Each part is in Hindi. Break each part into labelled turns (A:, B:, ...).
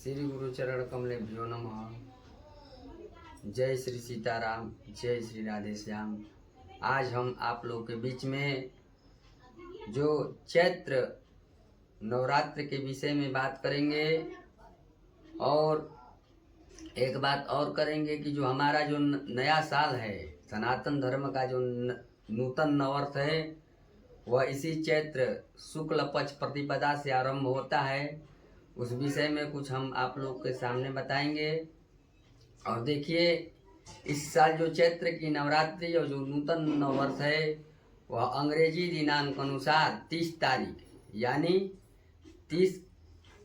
A: श्री गुरु चरण कमलेभ्यो नमः। जय श्री सीताराम, जय श्री राधे श्याम। आज हम आप लोग के बीच में जो चैत्र नवरात्र के विषय में बात करेंगे और एक बात और करेंगे कि जो हमारा जो नया साल है, सनातन धर्म का जो नूतन नववर्ष है, वह इसी चैत्र शुक्ल पक्ष प्रतिपदा से आरंभ होता है। उस विषय में कुछ हम आप लोग के सामने बताएंगे। और देखिए, इस साल जो चैत्र की नवरात्रि और जो नूतन नववर्ष है, वह अंग्रेजी दिनांक अनुसार 30 तारीख यानी 30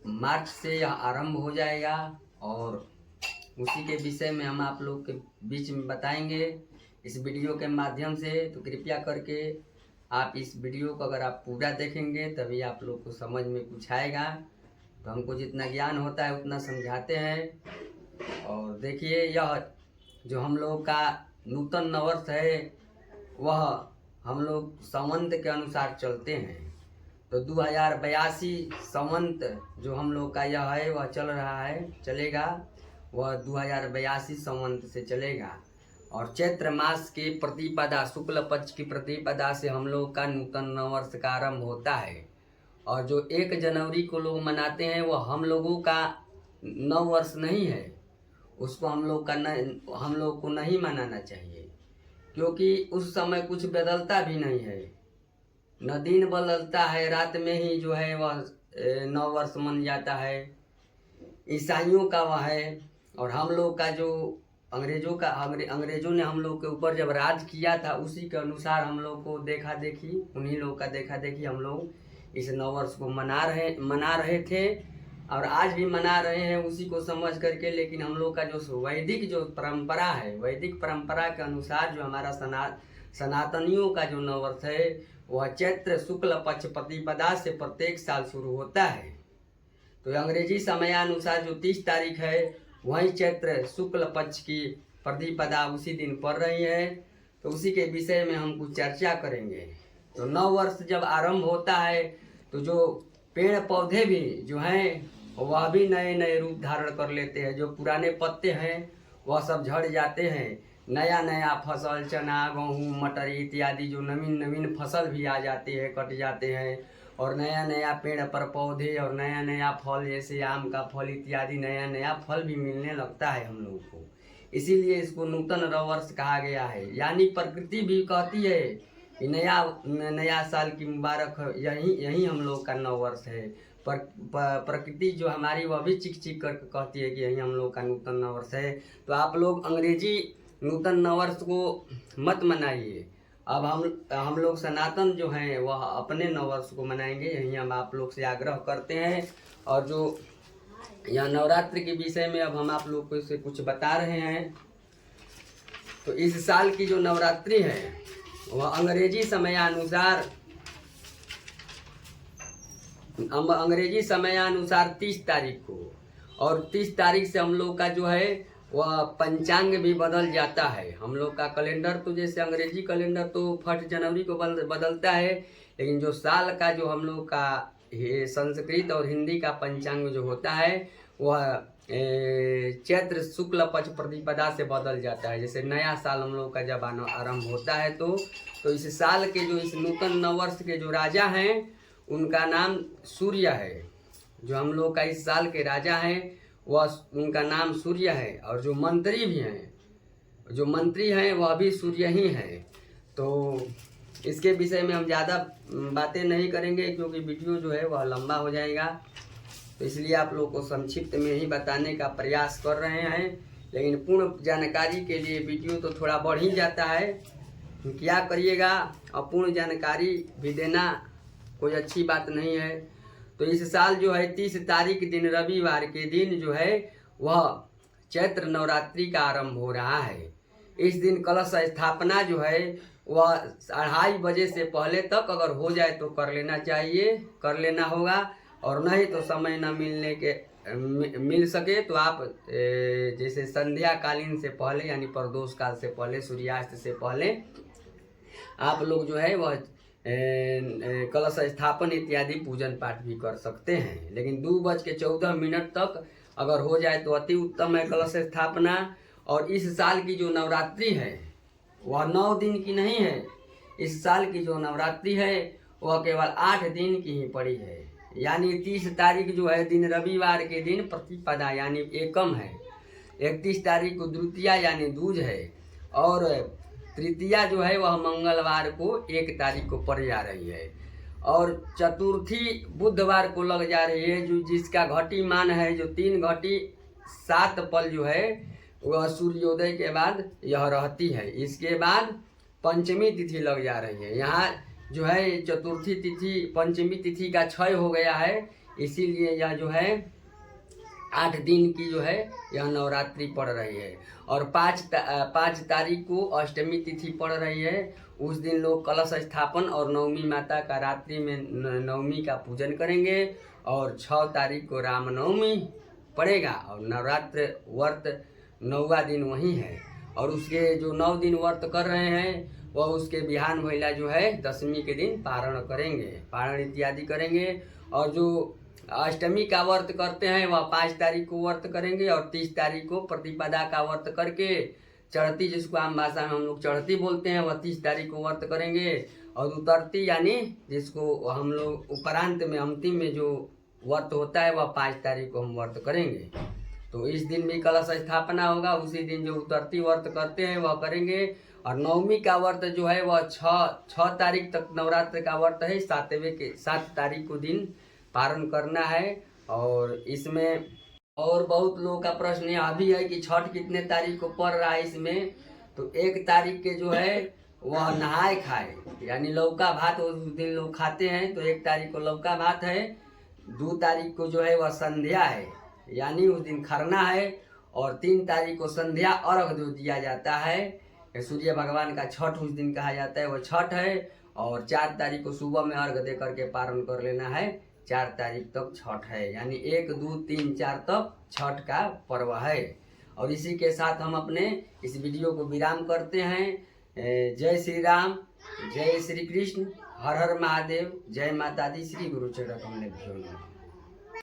A: मार्च से यह आरंभ हो जाएगा और उसी के विषय में हम आप लोग के बीच में बताएंगे इस वीडियो के माध्यम से। तो कृपया करके आप इस वीडियो को अगर आप पूरा देखेंगे तभी आप लोग को समझ में कुछ आएगा। तो हमको जितना ज्ञान होता है उतना समझाते हैं। और देखिए, यह जो हम लोग का नूतन नववर्ष है, वह हम लोग संवत के अनुसार चलते हैं। तो 2082 संवत जो हम लोग का यह है, वह चल रहा है, चलेगा, वह 2082 संवत से चलेगा। और चैत्र मास के प्रतिपदा, शुक्ल पक्ष की प्रतिपदा से हम लोग का नूतन नववर्ष का आरंभ होता है। और जो 1 जनवरी को लोग मनाते हैं, वह हम लोगों का नववर्ष नहीं है। उसको हम लोग को नहीं मनाना चाहिए, क्योंकि उस समय कुछ बदलता भी नहीं है, न दिन बदलता है, रात में ही जो है वह नववर्ष मन जाता है। ईसाइयों का वह है। और हम लोग का जो अंग्रेजों ने हम लोग के ऊपर जब राज किया था, उसी के अनुसार हम लोग को उन्हीं लोग का देखा देखी हम लोग इस नववर्ष को मना रहे थे और आज भी मना रहे हैं उसी को समझ करके। लेकिन हम लोग का जो वैदिक जो परंपरा है, वैदिक परंपरा के अनुसार जो हमारा सनातनियों का जो नववर्ष है, वह चैत्र शुक्ल पक्ष प्रतिपदा से प्रत्येक साल शुरू होता है। तो अंग्रेजी समयानुसार जो 30 तारीख है, वही चैत्र शुक्ल पक्ष की प्रतिपदा उसी दिन पड़ रही है। तो उसी के विषय में हम कुछ चर्चा करेंगे। तो नववर्ष जब आरंभ होता है, तो जो पेड़ पौधे भी जो हैं, वह भी नए नए रूप धारण कर लेते हैं। जो पुराने पत्ते हैं वह सब झड़ जाते हैं। नया नया फसल, चना, गेहूँ, मटर इत्यादि जो नवीन फसल भी आ जाते हैं, कट जाते हैं। और नया नया पेड़ पर पौधे और नया नया फल, जैसे आम का फल इत्यादि नया नया फल भी मिलने लगता है हम लोगों को। इसीलिए इसको नूतन नववर्ष कहा गया है। यानी प्रकृति भी कहती है कि नया साल की मुबारक, यही हम लोग का नववर्ष है। प्रकृति जो हमारी, वह भी चिक चिक कर कहती है कि यही हम लोग का नूतन नववर्ष है। तो आप लोग अंग्रेजी नूतन नववर्ष को मत मनाइए। अब हम लोग सनातन जो हैं, वह अपने नववर्ष को मनाएंगे, यही हम आप लोग से आग्रह करते हैं। और जो यह नवरात्र के विषय में अब हम आप लोग को से कुछ बता रहे हैं। तो इस साल की जो नवरात्रि है, वह अंग्रेजी समयानुसार 30 तारीख को, और 30 तारीख से हम लोग का जो है वह पंचांग भी बदल जाता है। हम लोग का कैलेंडर तो जैसे अंग्रेजी कैलेंडर तो 1 जनवरी को बदलता है, लेकिन जो साल का जो हम लोग का संस्कृत और हिंदी का पंचांग जो होता है, वह चैत्र शुक्ल पक्ष प्रतिपदा से बदल जाता है। जैसे नया साल हम लोग का जब आरंभ होता है, तो इस साल के जो इस नूतन नववर्ष के जो राजा हैं, उनका नाम सूर्य है। जो हम लोग का इस साल के राजा हैं, उनका नाम सूर्य है। और जो मंत्री भी हैं, वह भी सूर्य ही हैं। तो इसके विषय में हम ज़्यादा बातें नहीं करेंगे, क्योंकि वीडियो जो है वह लंबा हो जाएगा। तो इसलिए आप लोग को संक्षिप्त में ही बताने का प्रयास कर रहे हैं। लेकिन पूर्ण जानकारी के लिए वीडियो तो थोड़ा बढ़ ही जाता है, क्या करिएगा। अपूर्ण जानकारी भी देना कोई अच्छी बात नहीं है। तो इस साल जो है 30 तारीख दिन, रविवार के दिन जो है, वह चैत्र नवरात्रि का आरंभ हो रहा है। इस दिन कलश स्थापना जो है, वह 2:30 बजे से पहले तक अगर हो जाए तो कर लेना होगा। और नहीं तो समय न मिल सके तो आप जैसे संध्या कालीन से पहले, यानी प्रदोष काल से पहले, सूर्यास्त से पहले आप लोग जो है वह कलश स्थापन इत्यादि पूजन पाठ भी कर सकते हैं। लेकिन 2:14 तक अगर हो जाए तो अति उत्तम है कलश स्थापना। और इस साल की जो नवरात्रि है वह 9 दिन की नहीं है। इस साल की जो नवरात्रि है वह केवल 8 दिन की ही पड़ी है। यानी 30 तारीख जो है दिन रविवार के दिन प्रतिपदा यानी एकम है। 31 तारीख को द्वितीया यानी दूज है। और तृतीया जो है वह मंगलवार को 1 तारीख को पड़ जा रही है। और चतुर्थी बुधवार को लग जा रही है, जो जिसका घटी मान है जो 3 घटी 7 पल जो है वह सूर्योदय के बाद यह रहती है। इसके बाद पंचमी तिथि लग जा रही है। यहाँ जो है चतुर्थी तिथि पंचमी तिथि का क्षय हो गया है, इसीलिए यह जो है 8 दिन की जो है यह नवरात्रि पड़ रही है। और 5 तारीख को अष्टमी तिथि पड़ रही है। उस दिन लोग कलश स्थापन और नवमी माता का रात्रि में नवमी का पूजन करेंगे। और 6 तारीख को रामनवमी पड़ेगा और नवरात्र व्रत 9वां दिन वही है। और उसके जो 9 दिन व्रत कर रहे हैं वह उसके बिहान भैला जो है 10वीं के दिन पारण करेंगे, पारण इत्यादि करेंगे। और जो अष्टमी का व्रत करते हैं वह 5 तारीख को व्रत करेंगे। और 30 तारीख को प्रतिपदा का व्रत करके चढ़ती, जिसको आम भाषा में हम लोग चढ़ती बोलते हैं, वह 30 तारीख को व्रत करेंगे। और उतरती यानी जिसको हम लोग उपरांत में अंतिम में जो व्रत होता है वह 5 तारीख को हम व्रत करेंगे। तो इस दिन भी कलश स्थापना होगा। उसी दिन जो उतरती व्रत करते हैं वह करेंगे। और नवमी का व्रत जो है वह 6 तारीख तक नवरात्र का व्रत है। 7 तारीख को दिन पारण करना है। और इसमें और बहुत लोगों का प्रश्न यह भी है कि छठ कितने तारीख को पड़ रहा है इसमें। तो 1 तारीख के जो है वह नहाए खाए यानी लौका भात उस दिन लोग खाते हैं, तो 1 तारीख को लौका भात है। 2 तारीख को जो है वह संध्या है यानी उस दिन खरना है। और 3 तारीख को संध्या अर्घ जो दिया जाता है, सूर्य भगवान का छठ उस दिन कहा जाता है, वह छठ है। और 4 तारीख को सुबह में अर्घ दे करके पारण कर लेना है। 4 तारीख तक छठ है यानी 1, 2, 3, 4 तक छठ का पर्व है। और इसी के साथ हम अपने इस वीडियो को विराम करते हैं। जय श्री राम, जय श्री कृष्ण, हर हर महादेव, जय माता दी, श्री गुरु चरण कमलेभ्यो नमः।